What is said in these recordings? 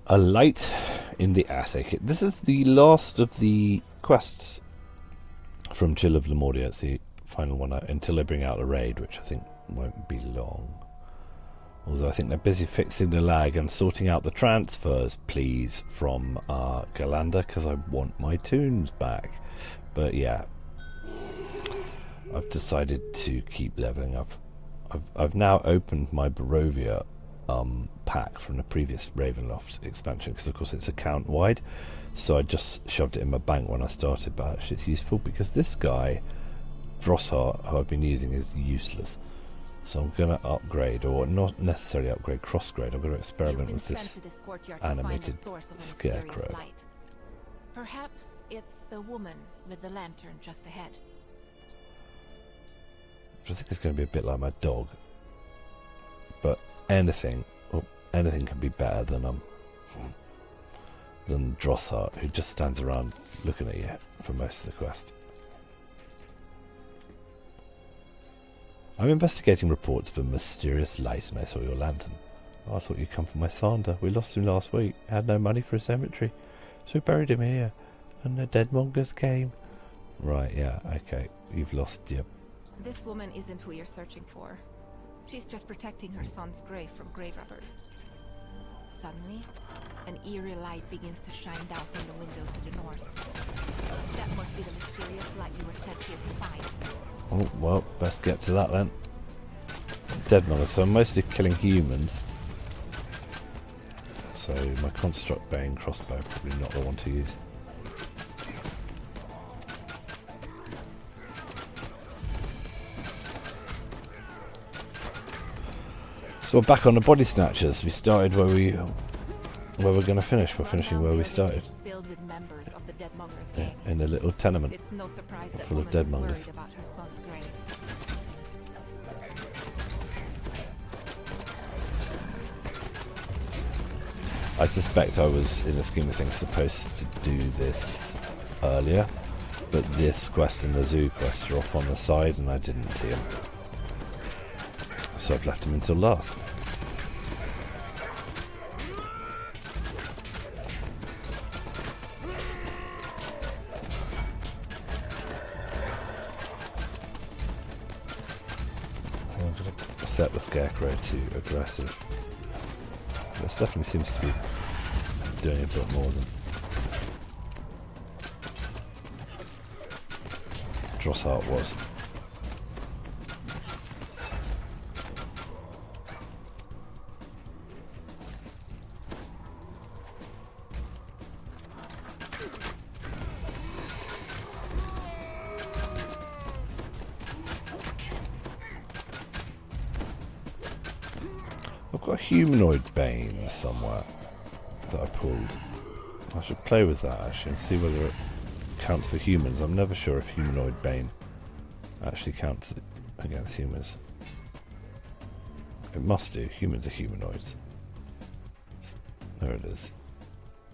A light in the attic. This is the last of the quests from Chill of Lamordia. It's the final one until they bring out a raid, which I think won't be long. Although I think they're busy fixing the lag and sorting out the transfers, please, from Galanda, because I want my tunes back. But yeah, I've decided to keep leveling up. I've now opened my Barovia pack from the previous Ravenloft expansion, because of course it's account wide, so I just shoved it in my bank when I started, but actually it's useful because this guy Drossheart, who I've been using, is useless, so I'm going to upgrade, or not necessarily upgrade, cross-grade. I'm going to experiment with this animated scarecrow. Perhaps it's the woman with the lantern just ahead. I think it's going to be a bit like my dog, but anything can be better than Drossheart, who just stands around looking at you for most of the quest. I'm investigating reports of a mysterious light, and I saw your lantern. Oh, I thought you'd come for my Sander. We lost him last week. Had no money for a cemetery, so we buried him here, and the deadmongers came. Right, yeah, okay. You've lost your... This woman isn't who you're searching for. She's just protecting her son's grave from grave robbers. Suddenly, an eerie light begins to shine down from the window to the north. That must be the mysterious light you were sent here to find. Oh, well, best get to that then. Deadmongers, so I'm mostly killing humans. So my construct bane crossbow, probably not the one to use. So we're back on the body snatchers. We started where we're going to finish. We're finishing where we started. Filled with members of the Deadmongers gang. In a little tenement. It's no surprise that full of deadmongers. About her son's grave. I suspect I was, in the scheme of things, supposed to do this earlier, but this quest and the zoo quest are off on the side, and I didn't see them. So I've left them until last. I'm going to set the scarecrow to aggressive. This definitely seems to be doing a bit more than Drossheart was. I've got a humanoid bane somewhere that I pulled. I should play with that actually and see whether it counts for humans. I'm never sure if humanoid bane actually counts against humans. It must do. Humans are humanoids. There it is.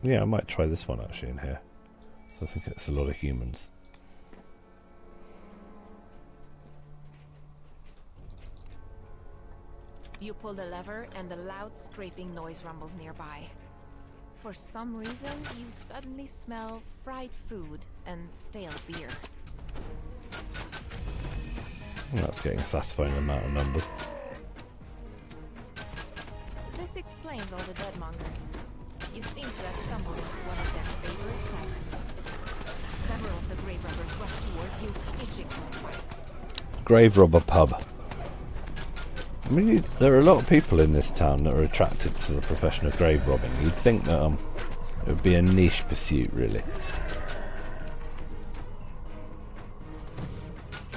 Yeah, I might try this one actually in here. I think it's a lot of humans. You pull the lever and a loud scraping noise rumbles nearby. For some reason, you suddenly smell fried food and stale beer. That's getting a satisfying amount of numbers. This explains all the deadmongers. You seem to have stumbled into one of their favorite taverns. Several of the grave robbers rush towards you, itching for a fight. Grave robber pub. I mean, there are a lot of people in this town that are attracted to the profession of grave robbing. You'd think that it would be a niche pursuit, really.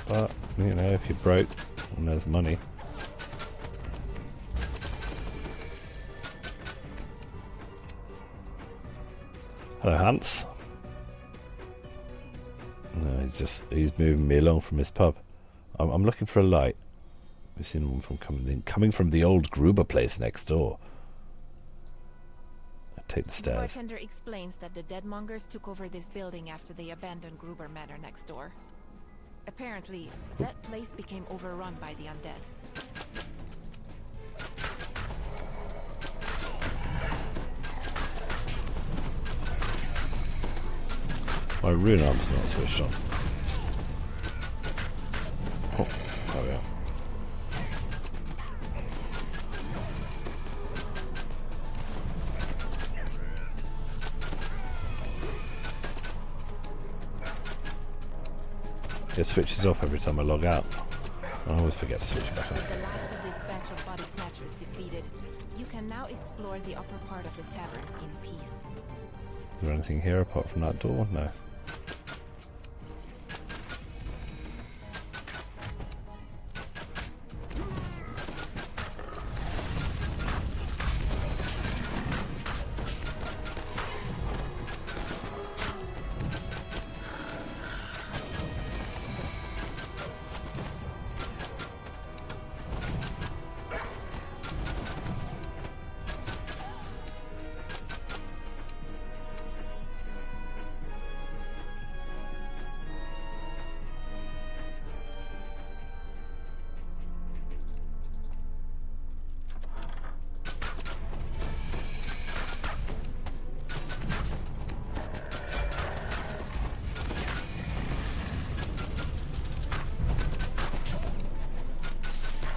But, you know, if you're broke and there's money. Hello, Hans. No, he's moving me along from his pub. I'm looking for a light. We've seen one from coming from the old Gruber place next door. I take the stairs. The bartender explains that the deadmongers took over this building after they abandoned Gruber Manor next door. Apparently, that place became overrun by the undead. My rune arm's not switched on. Oh, there we are. It switches off every time I log out. I always forget to switch it back on. With the last of this batch of bodysnatchers defeated, you can now explore the upper part of the tavern in peace. Is there anything here apart from that door? No.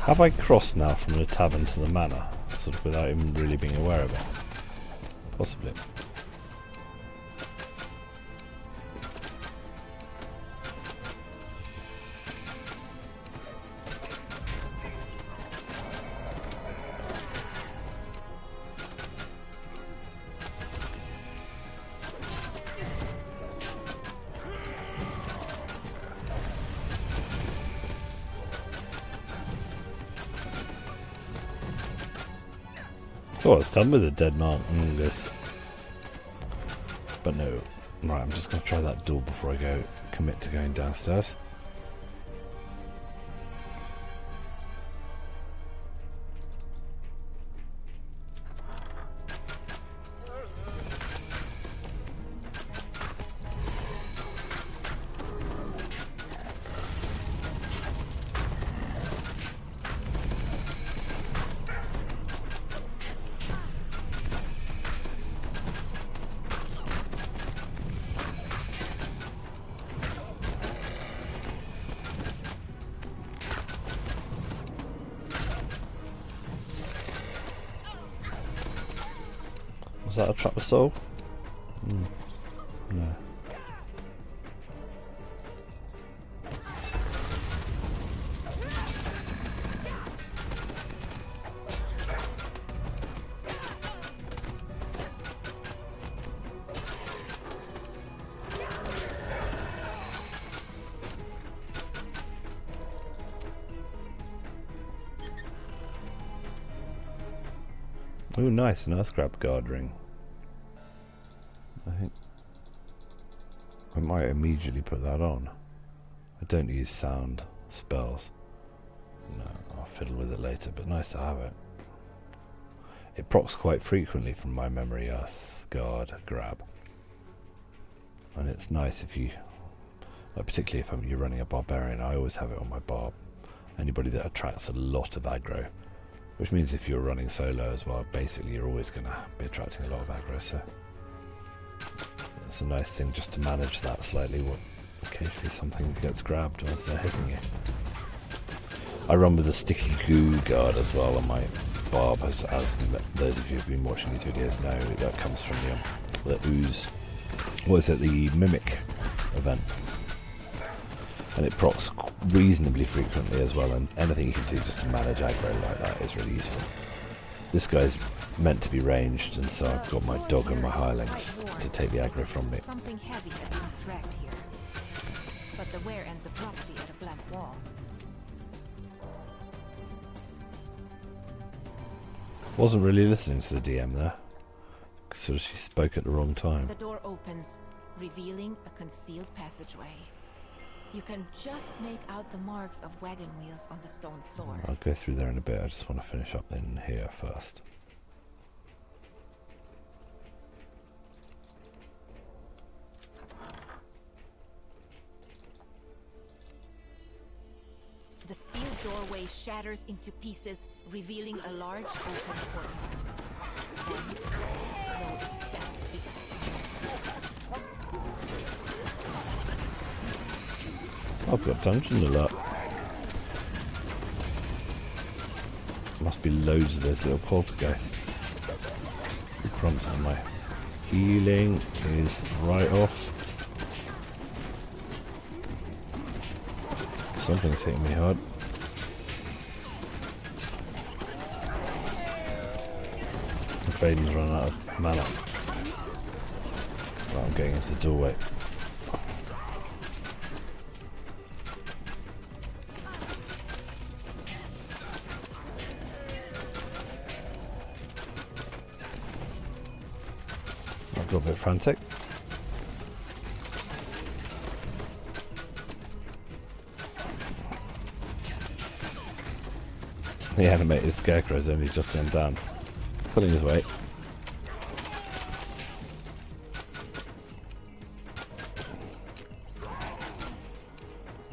Have I crossed now from the tavern to the manor, sort of without even really being aware of it? Possibly. So I was done with the dead mongoose. But no. Right, I'm just going to try that door before I go commit to going downstairs. Was that a trap of soul? No. Oh, nice, an earth grab guard ring. I think I might immediately put that on. I don't use sound spells. No, I'll fiddle with it later, but nice to have it. It procs quite frequently from my memory, earth guard grab. And it's nice if you, like particularly if you're running a barbarian, I always have it on my barb. Anybody that attracts a lot of aggro. Which means if you're running solo as well, basically you're always going to be attracting a lot of aggro, so it's a nice thing just to manage that slightly. Occasionally something gets grabbed as they're hitting you. I run with a sticky goo guard as well on my barb, as those of you who've been watching these videos know. That comes from the ooze. What is it? The mimic event. And it procs reasonably frequently as well, and anything you can do just to manage aggro like that is really useful. This guy's meant to be ranged, and so I've got my dog and my hirelings to take the aggro from me. Something heavy had been dragged here, but the wear ends abruptly at a blank wall. Wasn't really listening to the DM there, so she spoke at the wrong time. The door opens, revealing a concealed passageway. You can just make out the marks of wagon wheels on the stone floor. I'll go through there in a bit. I just want to finish up in here first. The sealed doorway shatters into pieces, revealing a large open portal. Then the snow itself begins to move. I've got dungeon alert. Must be loads of those little poltergeists. The crumbs on my healing is right off. Something's hitting me hard. Faden's run out of mana. Well, I'm getting into the doorway. I've got a bit frantic. The animated scarecrow's only just gone down. Pulling his weight.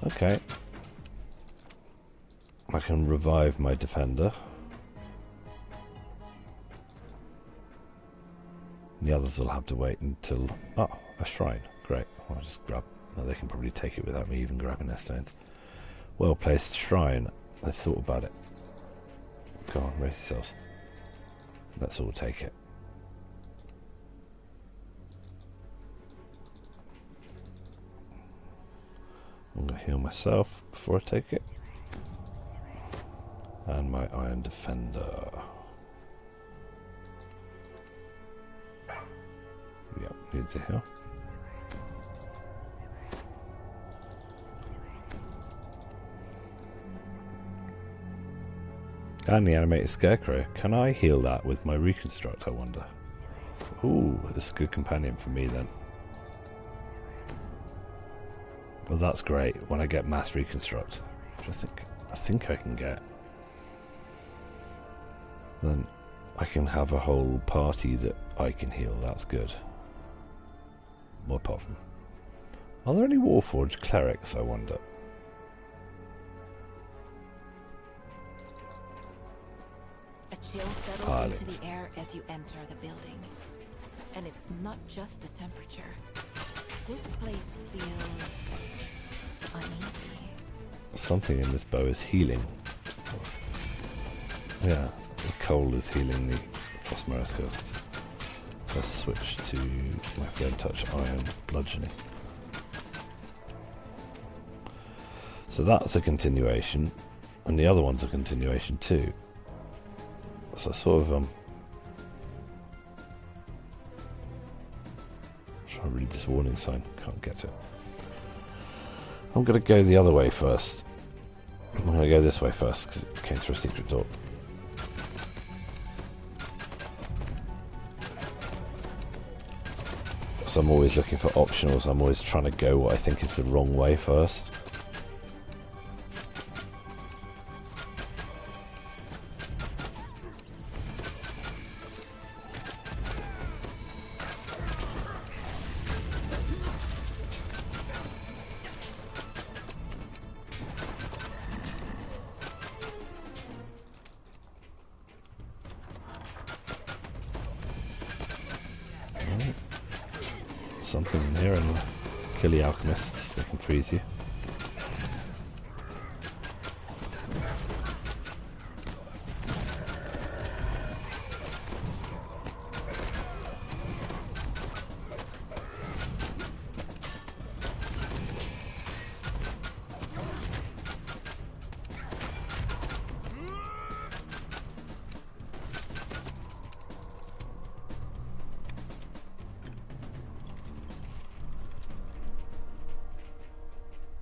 Okay. I can revive my defender. The others will have to wait until... Oh, a shrine. Great. I'll just grab... Well, they can probably take it without me even grabbing their stones. Well-placed shrine. They've thought about it. Go on, raise yourselves. Let's all take it. I'm going to heal myself before I take it. And my iron defender. Yep, needs a heal. And the animated scarecrow. Can I heal that with my reconstruct, I wonder? Ooh, that's a good companion for me then. Well, that's great when I get mass reconstruct, which I think I can get. Then I can have a whole party that I can heal. That's good. More problem. Are there any Warforged clerics, I wonder? A chill settles into the air as you enter the building. And it's not just the temperature. This place feels uneasy. Something in this bow is healing. Yeah, the coal is healing the frost marascos. Let's switch to my flame touch iron bludgeoning. So that's a continuation, and the other one's a continuation too. So sort of try to read this warning sign. Can't get it. I'm going to go the other way first. I'm going to go this way first because it came through a secret door. So I'm always looking for optionals. I'm always trying to go what I think is the wrong way first. Something in here, and kill the alchemists, they can freeze you.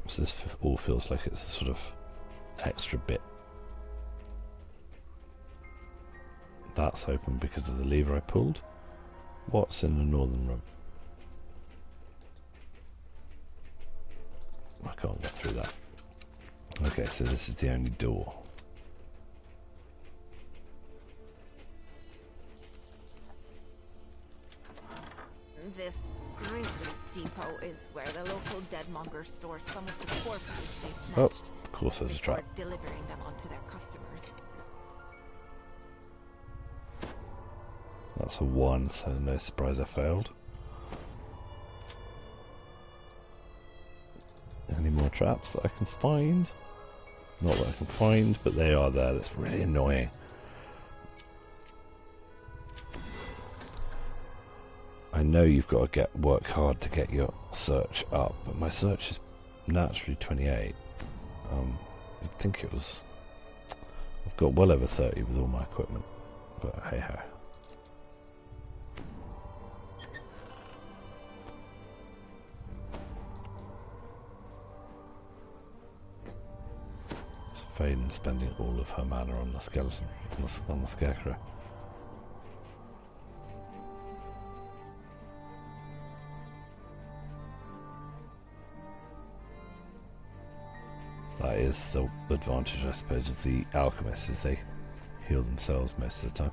So this all feels like it's a sort of extra bit. That's open because of the lever I pulled. What's in the northern room? I can't get through that. Okay, so this is the only door. This grisly depot is where the local deadmonger stores some of the corpses they snatched. Oh, of course there's a trap. Delivering them onto their customers. That's a 1, so no surprise I failed. Any more traps that I can find? Not that I can find, but they are there. That's really annoying. I know you've got to work hard to get your search up, but my search is naturally 28. You'd think it was... I've got well over 30 with all my equipment, but hey ho. It's Faden spending all of her mana on the skeleton, on the scarecrow. That is the advantage, I suppose, of the alchemists, is they heal themselves most of the time.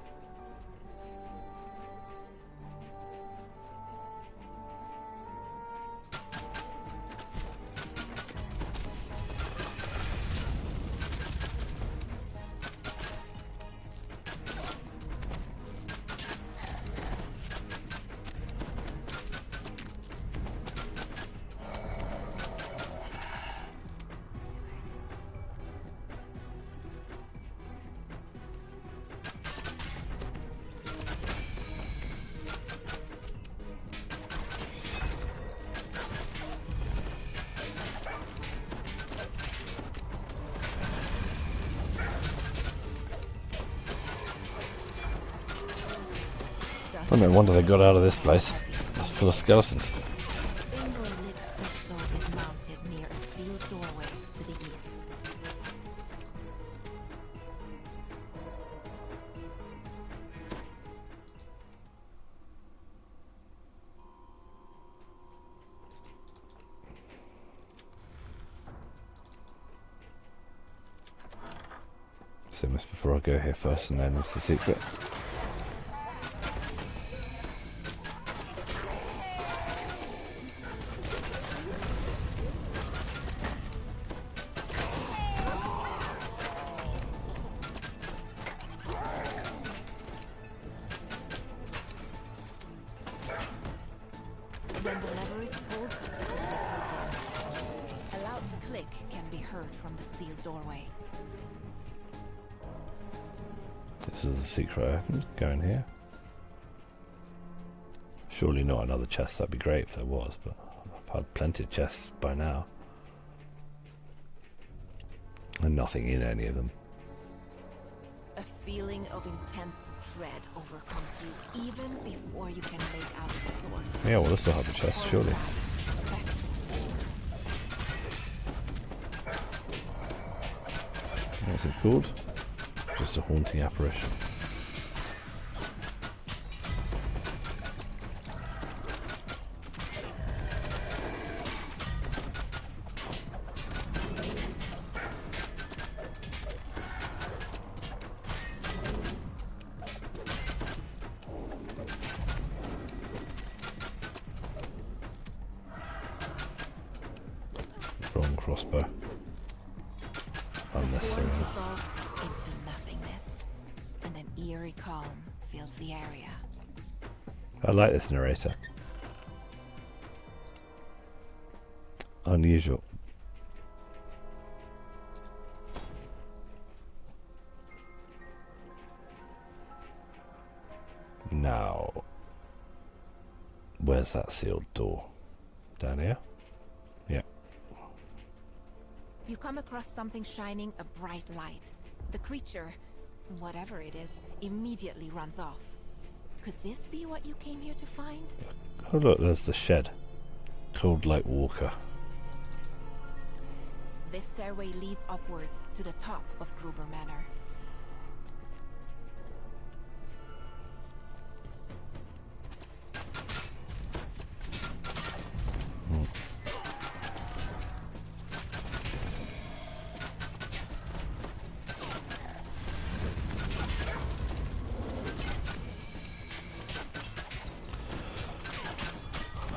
Oh, no wonder they got out of this place. It's full of skeletons. Single lit pistol is mounted near a sealed doorway to the east. So this before I go here first and then into the secret. When the lever is pulled, the pistol dims. A loud click can be heard from the sealed doorway. This is the secret I opened. Go in here. Surely not another chest. That'd be great if there was, but I've had plenty of chests by now. And nothing in any of them. A feeling of intense dread overcomes you even before you can make out the source. Yeah, well, this will have a chest, surely. What's it called? Just a haunting apparition. Wrong crossbow. Unnecessary. War dissolves into nothingness, and an eerie calm fills the area. I like this narrator. Unusual. Now, where's that sealed door? Down here? Yeah. You come across something shining a bright light. The creature, whatever it is, immediately runs off. Could this be what you came here to find? Oh look, there's the shed. Cold like Walker. This stairway leads upwards to the top of Gruber Manor.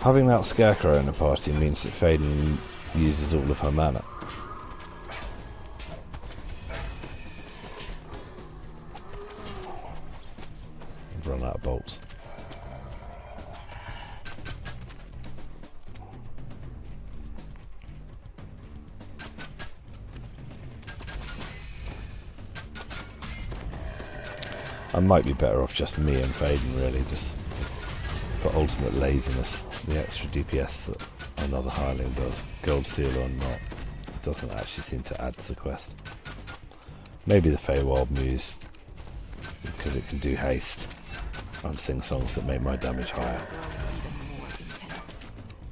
Having that scarecrow in the party means that Faden uses all of her mana. I've run out of bolts. I might be better off just me and Faden, really, just for ultimate laziness. The extra DPS that another hireling does, gold seal or not, doesn't actually seem to add to the quest. Maybe the Feywild Muse, because it can do haste and sing songs that make my damage higher.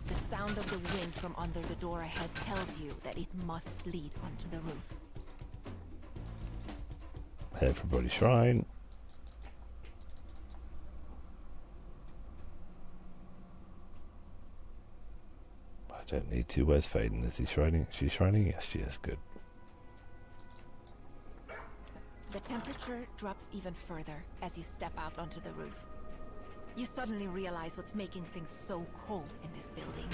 The sound of the wind from under the door ahead tells you that it must lead onto the roof. Head for Body Shrine. I don't need to. Where's Faden? Is he shrining? She's shrining? Yes, she is. Good. The temperature drops even further as you step out onto the roof. You suddenly realize what's making things so cold in this building.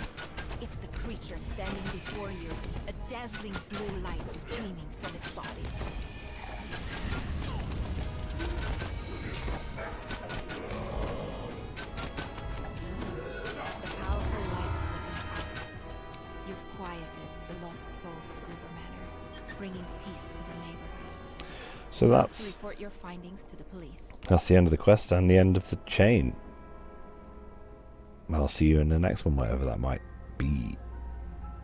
It's the creature standing before you, a dazzling blue light streaming from its body. The powerful light flickers out. You've quieted the lost souls of Gruber Manor, bringing peace to the neighborhood. So that's Report your findings to the police. the end of the quest and the end of the chain. I'll see you in the next one, whatever that might be.